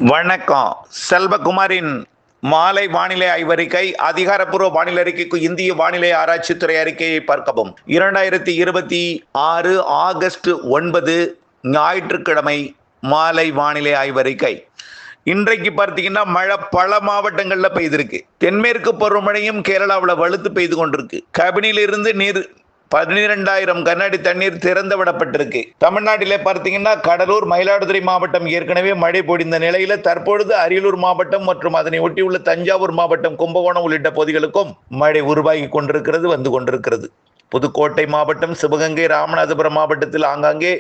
வணக்கம். செல்வகுமாரின் மாலை வானிலை ஆய்வறிக்கை. அதிகாரப்பூர்வ வானிலை அறிக்கைக்கு இந்திய வானிலை ஆராய்ச்சித்துறை அறிக்கையை பார்க்கவும். 2026 ஆகஸ்ட் 9 ஞாயிற்றுக்கிழமை மாலை வானிலை ஆய்வறிக்கை. இன்றைக்கு பார்த்தீங்கன்னா மழை பல மாவட்டங்களில் பெய்திருக்கு. தென்மேற்கு பருவமழையும் கேரளாவில் வலுத்து பெய்து கொண்டிருக்கு. கபினியிலிருந்து நீர் 12,000 கனஅடி தண்ணீர் திறந்து விடப்பட்டிருக்கு. தமிழ்நாட்டிலே பார்த்தீங்கன்னா கடலூர், மயிலாடுதுறை மாவட்டம் ஏற்கனவே மழை பொழிந்த நிலையில தற்பொழுது அரியலூர் மாவட்டம் மற்றும் அதனை ஒட்டியுள்ள தஞ்சாவூர் மாவட்டம், கும்பகோணம் உள்ளிட்ட பகுதிகளுக்கும் மழை உருவாகி கொண்டிருக்கிறது, வந்து கொண்டிருக்கிறது. புதுக்கோட்டை மாவட்டம், சிவகங்கை, ராமநாதபுரம் மாவட்டத்தில் ஆங்காங்கே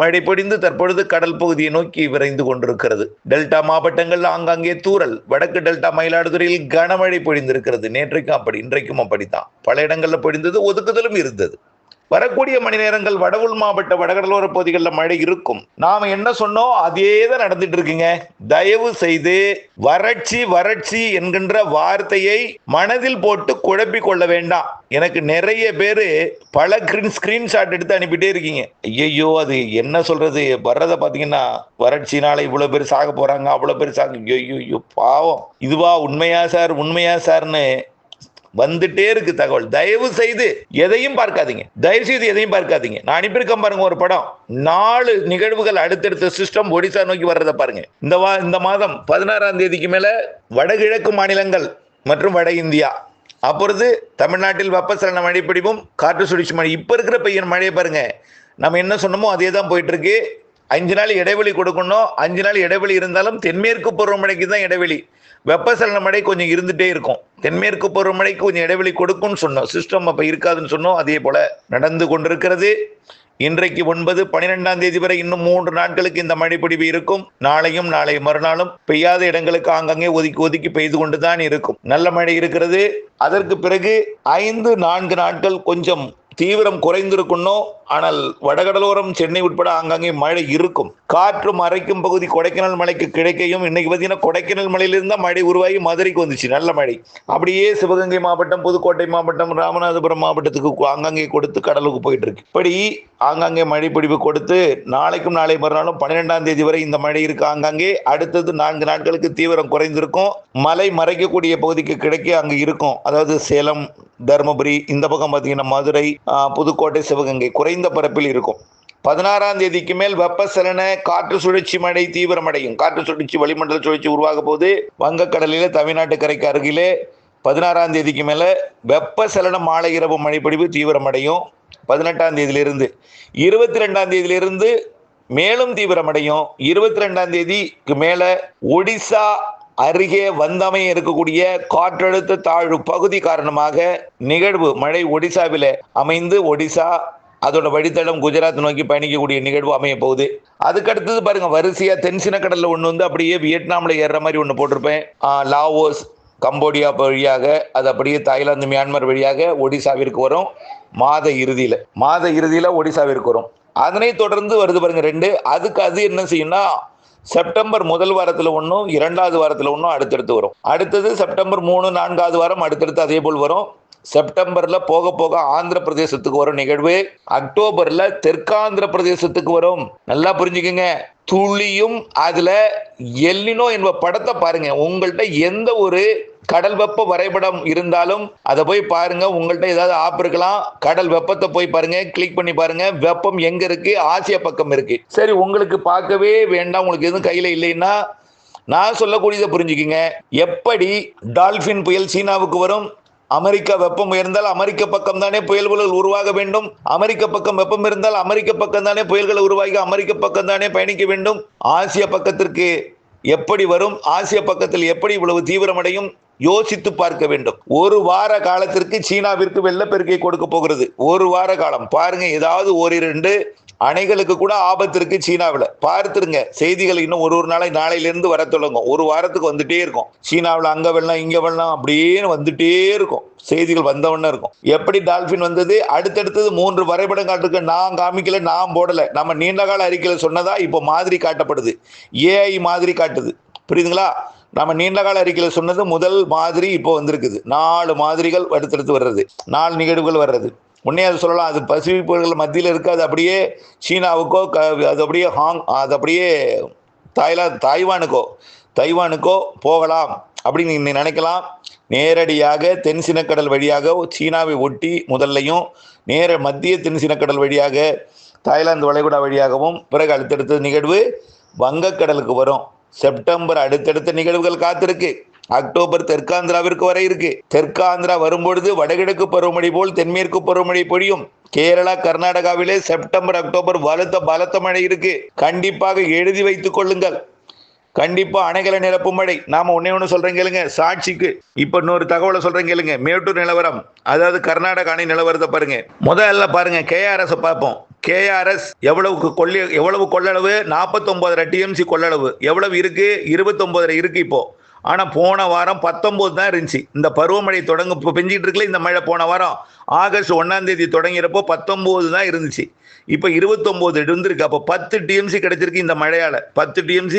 மழை பொழிந்து தற்பொழுது கடல் பகுதியை நோக்கி விரைந்து கொண்டிருக்கிறது. டெல்டா மாவட்டங்கள் ஆங்காங்கே தூறல். வடக்கு டெல்டா மயிலாடுதுறையில் கனமழை பொழிந்திருக்கிறது. நேற்றைக்கும் அப்படி, இன்றைக்கும் அப்படித்தான். பல இடங்களில் பொழிந்தது, ஒதுக்குதலும் இருந்தது. வரக்கூடிய மணி நேரங்கள் வடவுள் மாவட்ட வடகடலோர பகுதிகளில் மழை இருக்கும். நாம என்ன சொன்னோம் அதே தான் நடந்துட்டு இருக்குங்க. தயவு செய்து வறட்சி வறட்சி என்கின்ற வார்த்தையை மனதில் போட்டு குழப்பிக் கொள்ள வேண்டாம். எனக்கு நிறைய பேரு பல ஸ்கிரீன்ஷாட் எடுத்து அனுப்பிட்டே இருக்கீங்க. ஐயோ அது என்ன சொல்றது, வர்றதை பாத்தீங்கன்னா வறட்சினால இவ்வளவு பேர் சாக போறாங்க, அவ்வளவு பேர் சாக, ஐயோ பாவம், இதுவா உண்மையா சார், உண்மையா சார்னு வந்துட்டே இருக்கு தகவல். தயவு செய்து எதையும் பார்க்காதீங்க, தயவு செய்து எதையும் பார்க்காதீங்க. நான் அனுப்பியிருக்கேன் பாருங்க ஒரு படம். 4 நிகழ்வுகள் அடுத்தடுத்த சிஸ்டம் ஒடிசா நோக்கி வர்றதை பாருங்க. இந்த மாதம் 16ஆம் தேதிக்கு மேல வடகிழக்கு மாநிலங்கள் மற்றும் வட இந்தியா, அப்பொழுது தமிழ்நாட்டில் வெப்பசலன மழை பிடிவும் காற்று சுழற்சி மழை. இப்ப இருக்கிற பெய்யும் மழையை பாருங்க. நம்ம என்ன சொன்னோமோ அதே தான் போயிட்டு இருக்கு. 5 நாள் இடைவெளி கொடுக்கணும். 5 நாள் இடைவெளி இருந்தாலும் தென்மேற்கு பருவமழைக்கு தான் இடைவெளி. வெப்பசலன மழை கொஞ்சம் இருந்துட்டே இருக்கும். தென்மேற்கு பருவமழைக்கு கொஞ்சம் இடைவெளி கொடுக்கும்னு சொன்னோம். சிஸ்டம் அப்ப இருக்காதுன்னு சொன்னோம். அதே போல நடந்து கொண்டிருக்கிறது. இன்றைக்கு 9, 12ஆம் தேதி வரை இன்னும் 3 நாட்களுக்கு இந்த மழை பொழிவு இருக்கும். நாளையும் நாளை மறுநாளும் பெய்யாத இடங்களுக்கு ஆங்காங்கே ஒதுக்கி ஒதுக்கி பெய்து கொண்டுதான் இருக்கும். நல்ல மழை இருக்கிறது. அதற்கு பிறகு 5, 4 நாட்கள் கொஞ்சம் தீவிரம் குறைந்திருக்கணும். ஆனால் வடகடலோரம், சென்னை உட்பட ஆங்காங்கே மழை இருக்கும். காற்று மறைக்கும் பகுதி கொடைக்கானல் மலைக்கு கிடைக்கையும். இன்னைக்கு பார்த்தீங்கன்னா கொடைக்கானல் மலையிலிருந்து மழை உருவாகி மதுரைக்கு வந்துச்சு நல்ல மழை. அப்படியே சிவகங்கை மாவட்டம், புதுக்கோட்டை மாவட்டம், ராமநாதபுரம் மாவட்டத்துக்கு ஆங்காங்கே கொடுத்து கடலுக்கு போயிட்டு இருக்கு. இப்படி ஆங்காங்கே மழை பொழிவு கொடுத்து நாளைக்கும் நாளை மறுநாளும் 12ஆம் தேதி வரை இந்த மழை இருக்கு ஆங்காங்கே. அடுத்தது 4 நாட்களுக்கு தீவிரம் குறைந்திருக்கும். மலை மறைக்கக்கூடிய பகுதிக்கு கிடைக்க அங்கு இருக்கும். அதாவது சேலம், தருமபுரி, இந்த பக்கம் பார்த்தீங்கன்னா மதுரை, புதுக்கோட்டை, சிவகங்கை குறைந்த பரப்பில் இருக்கும். 16ஆம் தேதிக்கு மேல் வெப்பசலன காற்று சுழற்சி மழை தீவிரமடையும். காற்று சுழற்சி வளிமண்டல சுழற்சி உருவாக போது வங்கக்கடலிலே தமிழ்நாட்டு கரைக்கு அருகிலே 16ஆம் தேதிக்கு மேல வெப்பசலன மாலை இரவு மழைப்பொழிவு தீவிரமடையும். 18ஆம் தேதியிலிருந்து 22ஆம் தேதியிலிருந்து மேலும் தீவிரமடையும். 22ஆம் தேதிக்கு மேல ஒடிசா அருகே வந்தமைய இருக்கக்கூடிய காற்றழுத்த தாழ்வு பகுதி காரணமாக நிகழ்வு மழை ஒடிசாவில் அமைந்து ஒடிசா அதோட வழித்தடம் குஜராத் நோக்கி பயணிக்கக்கூடிய நிகழ்வு அமைய போகுது. அதுக்கடுத்தது பாருங்க, வரிசையா தென்சின கடல்ல ஒன்று வந்து அப்படியே வியட்நாமில் ஏறுற மாதிரி ஒன்று போட்டிருப்பேன். லாவோஸ், கம்போடியா வழியாக அது அப்படியே தாய்லாந்து, மியான்மர் வழியாக ஒடிசாவிற்கு வரும். மாத இறுதியில ஒடிசாவிற்கு வரும். அதனை தொடர்ந்து வருது பாருங்க 2. அதுக்கு அது என்ன செய்யும்னா செப்டம்பர் முதல் வாரத்தில் ஒன்றும், 2வது வாரத்தில் ஒன்றும் அடுத்தடுத்து வரும். அடுத்தது செப்டம்பர் 3, 4வது வாரம் அடுத்தடுத்து அதே போல் வரும். செப்டம்பர்ல போக போக ஆந்திர பிரதேசத்துக்கு வரும் நிகழ்வு. அக்டோபர்ல தெற்காந்திர பிரதேசத்துக்கு வரும். நல்லா புரிஞ்சுக்கங்க. துளியும் அதுல எல்லினோ என்ப படத்தை பாருங்க. உங்கள்கிட்ட எந்த ஒரு கடல் வெப்ப வரைபடம் இருந்தாலும் அதை போய் பாருங்க. உங்கள்கிட்ட ஏதாவது ஆப் இருக்கலாம், கடல் வெப்பத்தை போய் பாருங்க, கிளிக் பண்ணி பாருங்க. வெப்பம் எங்க இருக்கு? ஆசியா பக்கம் இருக்கு. சரி, உங்களுக்கு பார்க்கவே வேண்டாம், உங்களுக்கு எதுவும் கையில இல்லைன்னா நான் சொல்லக்கூடியதை புரிஞ்சுக்கிங்க. எப்படி டால்பின் புயல் சீனாவுக்கு வரும்? அமெரிக்கா வெப்பம் உயர்ந்தால் அமெரிக்க பக்கம் தானே புயல்கள் உருவாக வேண்டும். அமெரிக்க பக்கம் வெப்பம் இருந்தால் அமெரிக்க பக்கம் தானே புயல்கள் உருவாகி அமெரிக்க பக்கம் தானே பயணிக்க வேண்டும். ஆசிய பக்கத்திற்கு எப்படி வரும்? ஆசிய பக்கத்தில் எப்படி இவ்வளவு தீவிரமடையும்? யோசித்து பார்க்க வேண்டும். 1 வார காலத்திற்கு சீனாவிற்கு வெள்ளப்பெருக்கை கொடுக்க போகிறது. 1 வார காலம் பாருங்க. ஏதாவது 1-2 அணைகளுக்கு கூட ஆபத்து இருக்கு சீனாவில். பார்த்துருங்க செய்திகள். இன்னும் ஒரு நாளையிலிருந்து வர தொடங்கும். 1 வாரத்துக்கு வந்துட்டே இருக்கும். சீனாவில் அங்க வெள்ளம், இங்க வெள்ளம், அப்படியே வந்துட்டே இருக்கும். செய்திகள் வந்தவண்ண இருக்கும். எப்படி டால்பின் வந்தது? அடுத்தடுத்தது 3 வரைபடம் காட்டுக்கு. நான் காமிக்கல, நான் போடல. நம்ம நீண்ட கால அறிக்கையில் சொன்னதா இப்போ மாதிரி காட்டப்படுது. ஏஐ மாதிரி காட்டுது. புரியுதுங்களா? நம்ம நீண்ட கால அறிக்கையில் சொன்னது முதல் மாதிரி இப்போ வந்திருக்குது. 4 மாதிரிகள் அடுத்தடுத்து வர்றது, 4 நிகழ்வுகள் வர்றது. உடனே அது சொல்லலாம், அது பசிபிக் மத்தியில் இருக்காது. அப்படியே சீனாவுக்கோ அது அப்படியே அது அப்படியே தைவானுக்கோ போகலாம் அப்படின்னு நீங்கள் நினைக்கலாம். நேரடியாக தென்சினக்கடல் வழியாக சீனாவை ஒட்டி முதல்லையும் மத்திய தென்சினக்கடல் வழியாக தாய்லாந்து வளைகுடா வழியாகவும் பிறகு அடுத்தடுத்த நிகழ்வு வங்கக்கடலுக்கு வரும். செப்டம்பர் அடுத்தடுத்த நிகழ்வுகள் காத்திருக்கு. அக்டோபர் தெற்காந்திராவிற்கு வர இருக்கு. தெற்காந்திரா வரும்பொழுது வடகிழக்கு பருவமழை போல் தென்மேற்கு பருவமழை பொழியும். கேரளா கர்நாடகாவிலே செப்டம்பர் அக்டோபர் பலத்த மழை இருக்கு. கண்டிப்பாக எழுதி வைத்துக் கொள்ளுங்கள். கண்டிப்பா அணைகளை நிரப்பும் மழை. நாம ஒண்ணு சொல்றேன் கேளுங்க சாட்சிக்கு. இப்ப இன்னொரு தகவலை சொல்றேன் கேளுங்க. மேட்டூர் நிலவரம், அதாவது கர்நாடக அணை நிலவரத்தை பாருங்க. முதல்ல பாருங்க KRS பார்ப்போம். KRS எவ்வளவு கொள்ளளவு? 49.5 TMC கொள்ளளவு. எவ்வளவு இருக்கு? 29 இருக்கு இப்போ. ஆனா போன வாரம் 19 தான் இருந்துச்சு. இந்த பருவமழை பெஞ்சிட்டு இருக்குல்ல இந்த மழை, போன வாரம் ஆகஸ்ட் 1ஆம் தேதி தொடங்கிறப்போ 19 தான் இருந்துச்சு. இப்போ 29 இருந்திருக்கு. அப்போ 10 TMC கிடைச்சிருக்கு. இந்த மழையால 10 TMC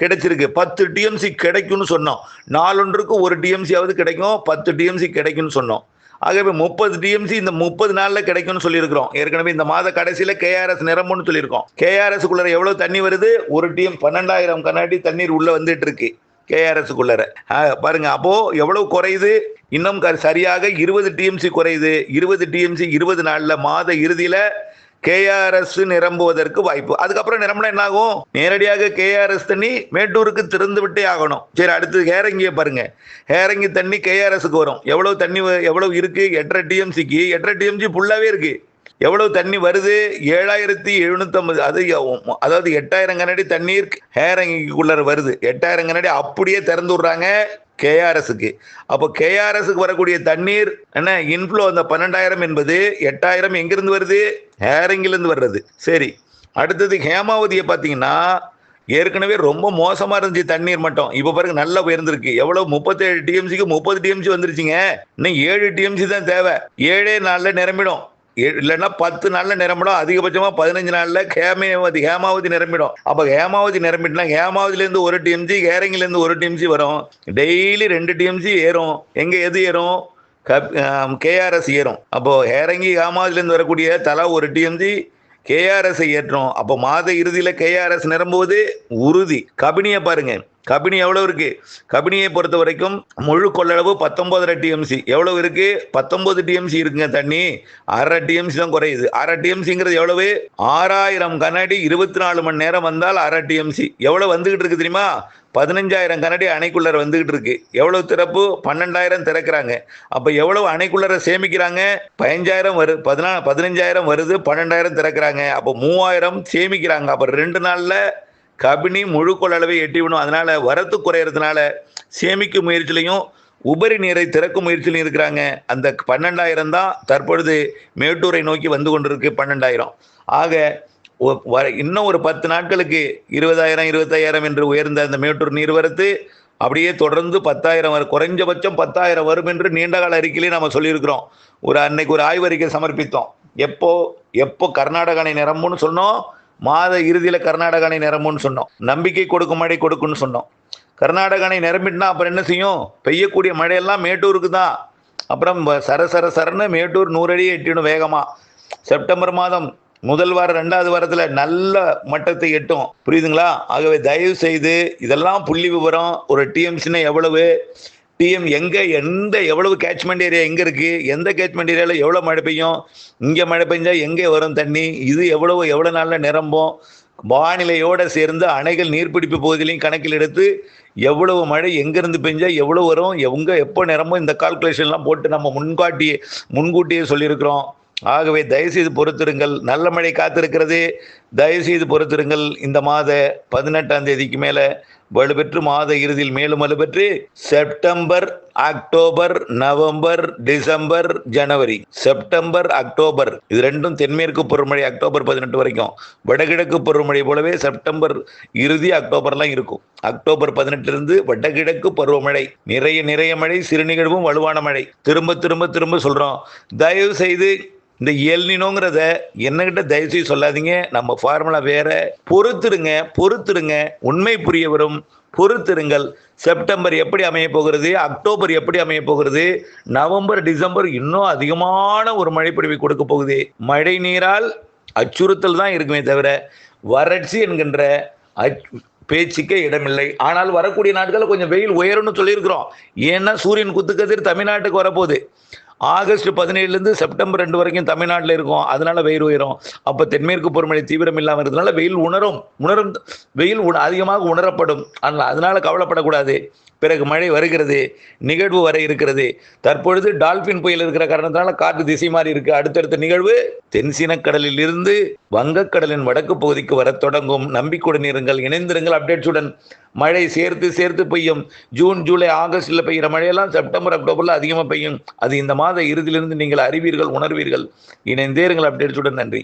கிடைச்சிருக்கு. 10 TMC கிடைக்கும்னு சொன்னோம். நாளொன்றுக்கு 1 TMC கிடைக்கும். 10 TMC கிடைக்கும்னு சொன்னோம். ஆகவே 30 TMC இந்த 30 நாள்ல கிடைக்கும்னு சொல்லியிருக்கிறோம். ஏற்கனவே இந்த மாத கடைசியில KRS நிரம்பும்னு சொல்லியிருக்கோம். KRSக்குள்ள எவ்வளவு தண்ணி வருது? 12,000 கண்ணாடி தண்ணீர் உள்ள வந்துட்டு இருக்கு KRSக்குள்ள. பாருங்க, அப்போ எவ்வளவு குறையுது? இன்னும் சரியாக 20 TMC குறையுது. 20 TMC 20 நாள்ல மாத இறுதியில KRS நிரம்புவதற்கு வாய்ப்பு. அதுக்கப்புறம் நிரம்பினா என்ன ஆகும்? நேரடியாக KRS தண்ணி மேட்டூருக்கு திறந்து விட்டே ஆகணும். சரி, அடுத்து ஹேரங்கியை பாருங்க. ஹேரங்கி தண்ணி KRSக்கு வரும். எவ்வளவு தண்ணி எவ்வளவு இருக்கு? 8.5 TMCக்கு 8.5 TMC ஃபுல்லாவே இருக்கு. எவ்வளவு தண்ணி வருது? 7,750. அதாவது 8,000 கனடி தண்ணீர் ஹேரங்கிக்குள்ள வருது. 8,000 கனடி அப்படியே திறந்து விடுறாங்க KRSக்கு. அப்போ KRSக்கு வரக்கூடிய தண்ணீர் என்ன இன்ஃப்ளோ? அந்த 12,000 என்பது 8,000 எங்கிருந்து வருது? ஹேரங்கிலிருந்து வர்றது. சரி, அடுத்தது ஹேமாவதியை பார்த்தீங்கன்னா ஏற்கனவே ரொம்ப மோசமா இருந்துச்சு தண்ணீர் மட்டம். இப்ப பாருங்க நல்லா உயர்ந்திருக்கு. எவ்வளவு? 37 TMCக்கு 30 TMC வந்துருச்சுங்க. இன்னும் 7 TMC தான் தேவை. 7 நாள்ல நிரம்பிடும். இல்லைன்னா 10 நாள்ல நிரம்பிடும். அதிகபட்சமா 15 நாள்ல ஹேமாவதி நிரம்பிடும். அப்ப ஹேமாவதி நிரம்பிட்டுனா ஹேமாவதில இருந்து 1 TMC, ஹேரங்கில இருந்து 1 TMC வரும். டெய்லி 2 TMC ஏறும். எது ஏறும்? KRS ஏறும். அப்போ ஹேரங்கி ஹேமாவதில இருந்து வரக்கூடிய தலா 1 TMC KRS ஏற்றும். அப்போ மாத இறுதியில KRS நிரம்புவது உறுதி. கபினியை பாருங்க. கபினி எவ்வளவு இருக்கு? கபினியை பொறுத்த வரைக்கும் முழு கொள்ளளவு 19.5 TMC. எவ்வளவு இருக்கு? 19 TMC இருக்குங்க தண்ணி. 1/2 TMC தான் குறையுது. 1/2 TMCங்கிறது எவ்வளவு? 6,000 கனடி 24 மணி நேரம் வந்தால் 1/2 TMC. எவ்வளவு வந்துகிட்டு இருக்கு தெரியுமா? 15,000 கனடி அணைக்குள்ளர வந்துகிட்டு இருக்கு. எவ்வளவு திறப்பு? 12,000 திறக்கிறாங்க. அப்ப எவ்வளவு அணைக்குள்ளர சேமிக்கிறாங்க? 15,000 வருது. 15,000 வருது. 12,000 திறக்கிறாங்க. அப்போ 3,000 சேமிக்கிறாங்க. அப்ப 2 நாள்ல கபினி முழு கொள்ளளவை எட்டிவிடும். அதனால வரத்து குறையறதுனால சேமிக்கும் முயற்சியிலையும் உபரி நீரை திறக்கும் முயற்சியிலையும் இருக்கிறாங்க. அந்த 12,000 தான் தற்பொழுது மேட்டூரை நோக்கி வந்து கொண்டிருக்கு. 12,000 ஆக இன்னும் ஒரு 10 நாட்களுக்கு 20,000 25,000 என்று உயர்ந்த அந்த மேட்டூர் நீர்வரத்து அப்படியே தொடர்ந்து 10,000 வரும். குறைஞ்சபட்சம் 10,000 வரும் என்று நீண்டகால அறிக்கையிலே நம்ம சொல்லியிருக்கிறோம். அன்னைக்கு ஒரு ஆய்வறிக்கை சமர்ப்பித்தோம். எப்போ கர்நாடக அணை நிரம்பும்னு சொன்னோம். மாத இறுதியில கர்நாடக அணை நிரம்பும்னு சொன்னோம். நம்பிக்கை கொடுக்கும் மழை கொடுக்கும்னு சொன்னோம். கர்நாடக அணை நிரம்பிட்டுனா அப்புறம் என்ன செய்யும்? பெய்யக்கூடிய மழையெல்லாம் மேட்டூருக்கு தான். அப்புறம் சரன்னு மேட்டூர் 100 அடி எட்டிடும் வேகமா. செப்டம்பர் மாதம் முதல் வாரம் 2வது வாரத்துல நல்ல மட்டத்தை எட்டும். புரியுதுங்களா? ஆகவே தயவு செய்து இதெல்லாம் புள்ளி விவரம். ஒரு TMCன்னா எவ்வளவு, எவ்வளவு கேட்ச்மெண்ட் ஏரியா எங்க இருக்கு, எந்த கேட்ச்மெண்ட் ஏரியால எவ்வளவு மழை பெய்யும், இங்க மழை பெஞ்சா எங்கே வரும் தண்ணி, இது எவ்வளவு நாள்ல நிரம்பும், வானிலையோட சேர்ந்து அணைகள் நீர்பிடிப்பு பகுதியிலையும் கணக்கில் எடுத்து எவ்வளவு மழை எங்கிருந்து பெஞ்சா எவ்வளவு வரும், எப்போ நிரம்பும், இந்த கால்குலேஷன்லாம் போட்டு நம்ம முன்கூட்டியே சொல்லியிருக்கிறோம். ஆகவே தயவுசெய்து பொறுத்திருங்கள். நல்ல மழை காத்திருக்கிறது. தயவுசெய்து பொறுத்திருங்கள். இந்த மாத 18ஆம் தேதிக்கு மேல வலுப்பெற்று மாத இறுதியில் மேலும் வலுப்பெற்று செப்டம்பர், அக்டோபர், நவம்பர், டிசம்பர், ஜனவரி. செப்டம்பர், அக்டோபர் இது ரெண்டும் தென்மேற்கு பருவமழை அக்டோபர் 18 வரைக்கும். வடகிழக்கு பருவமழை போலவே செப்டம்பர் இறுதி அக்டோபர்லாம் இருக்கும். அக்டோபர் 18 இருந்து வடகிழக்கு பருவமழை. நிறைய மழை, சிறு நிகழ்வும் வலுவான மழை. திரும்ப சொல்றோம். தயவு செய்து இந்த எல்னினோங்கிறத என்னகிட்ட தயவுசெய்து சொல்லாதீங்க. நம்ம ஃபார்முலா வேற. பொறுத்துருங்க. உண்மை புரிய வரும். பொறுத்திருங்கள். செப்டம்பர் எப்படி அமைய போகிறது, அக்டோபர் எப்படி அமைய போகிறது, நவம்பர், டிசம்பர் இன்னும் அதிகமான ஒரு மழைப்பொழிவை கொடுக்க போகுது. மழை நீரால் அச்சுறுத்தல் தான் இருக்குமே தவிர வறட்சி என்கின்ற பேச்சுக்கே இடமில்லை. ஆனால் வரக்கூடிய நாட்களில் கொஞ்சம் வெயில் உயரும்னு சொல்லியிருக்கிறோம். ஏன்னா சூரியன் குத்துக்கதிர் தமிழ்நாட்டுக்கு வரப்போகுது. ஆகஸ்ட் 17லேருந்து செப்டம்பர் 2 வரைக்கும் தமிழ்நாட்டில் இருக்கும். அதனால வெயில் உயரும். அப்போ தென்மேற்கு பருவமழை தீவிரம் இல்லாமல் இருக்கிறதுனால வெயில் வெயில் அதிகமாக உணரப்படும். அதனால கவலைப்படக்கூடாது. பிறகு மழை வருகிறது, நிகழ்வு வர இருக்கிறது. தற்பொழுது டால்பின் புயல் இருக்கிற காரணத்தினால காற்று திசை மாறி இருக்கு. அடுத்தடுத்த நிகழ்வு தென்சீனக்கடலில் இருந்து வங்கக்கடலின் வடக்கு பகுதிக்கு வர தொடங்கும். நம்பிக்கையுடன் இருங்கள், இணைந்திருங்கள். அப்டேட்ஸுடன் மழை சேர்த்து பெய்யும். ஜூன், ஜூலை, ஆகஸ்டில் பெய்கிற மழையெல்லாம் செப்டம்பர், அக்டோபரில் அதிகமாக பெய்யும். அது இந்த மாத இறுதியிலிருந்து நீங்கள் அறிவீர்கள், உணர்வீர்கள். இணைந்தே இருங்கள் அப்டேட்ஸுடன். நன்றி.